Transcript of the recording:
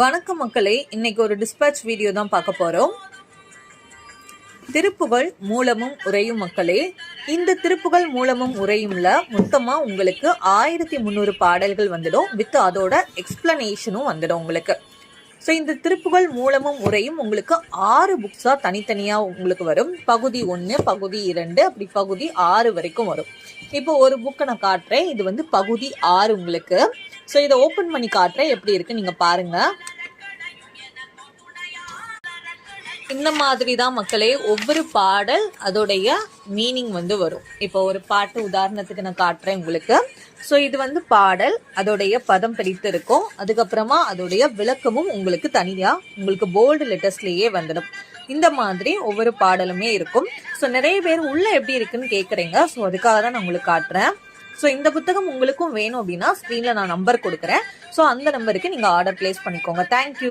வணக்கம் மக்களே, இன்னைக்கு ஒரு டிஸ்பேட்ச் வீடியோ தான் பார்க்க போறோம். திருப்புகள் மூலமும் உரையும் மக்களே, இந்த திருப்புகள் மூலமும் உரையும்ல மொத்தமா உங்களுக்கு 1300 பாடல்கள் வந்துடும். வித் அதோட எக்ஸ்பிளனேஷனும் வந்துடும் உங்களுக்கு. ஸோ இந்த திருப்புகள் மூலமும் உரையும் உங்களுக்கு 6 புக்ஸா தனித்தனியா உங்களுக்கு வரும். பகுதி 1, பகுதி 2, அப்படி பகுதி 6 வரைக்கும் வரும். இப்போ ஒரு புக்கை நான் காட்டுறேன். இது வந்து பகுதி 6 உங்களுக்கு. ஸோ இதை ஓப்பன் பண்ணி காட்டுறேன், எப்படி இருக்கு நீங்க பாருங்க. இந்த மாதிரி தான் மக்களே ஒவ்வொரு பாடல் அதோடைய மீனிங் வந்து வரும். இப்போ ஒரு பாட்டு உதாரணத்துக்கு நான் காட்டுறேன் உங்களுக்கு. ஸோ இது வந்து பாடல், அதோடைய பதம் பிரித்து இருக்கும். அதுக்கப்புறமா அதோடைய விளக்கமும் உங்களுக்கு தனியா உங்களுக்கு போல்டு லெட்டர்ஸ்லயே வந்துடும். இந்த மாதிரி ஒவ்வொரு பாடலுமே இருக்கும். ஸோ நிறைய பேர் உள்ள எப்படி இருக்குன்னு கேட்குறீங்க. ஸோ அதுக்காக தான் நான் உங்களுக்கு காட்டுறேன். ஸோ இந்த புத்தகம் உங்களுக்கும் வேணும் அப்படின்னா ஸ்க்ரீன்ல நான் நம்பர் கொடுக்குறேன். ஸோ அந்த நம்பருக்கு நீங்க ஆர்டர் பிளேஸ் பண்ணிக்கோங்க. தேங்க்யூ.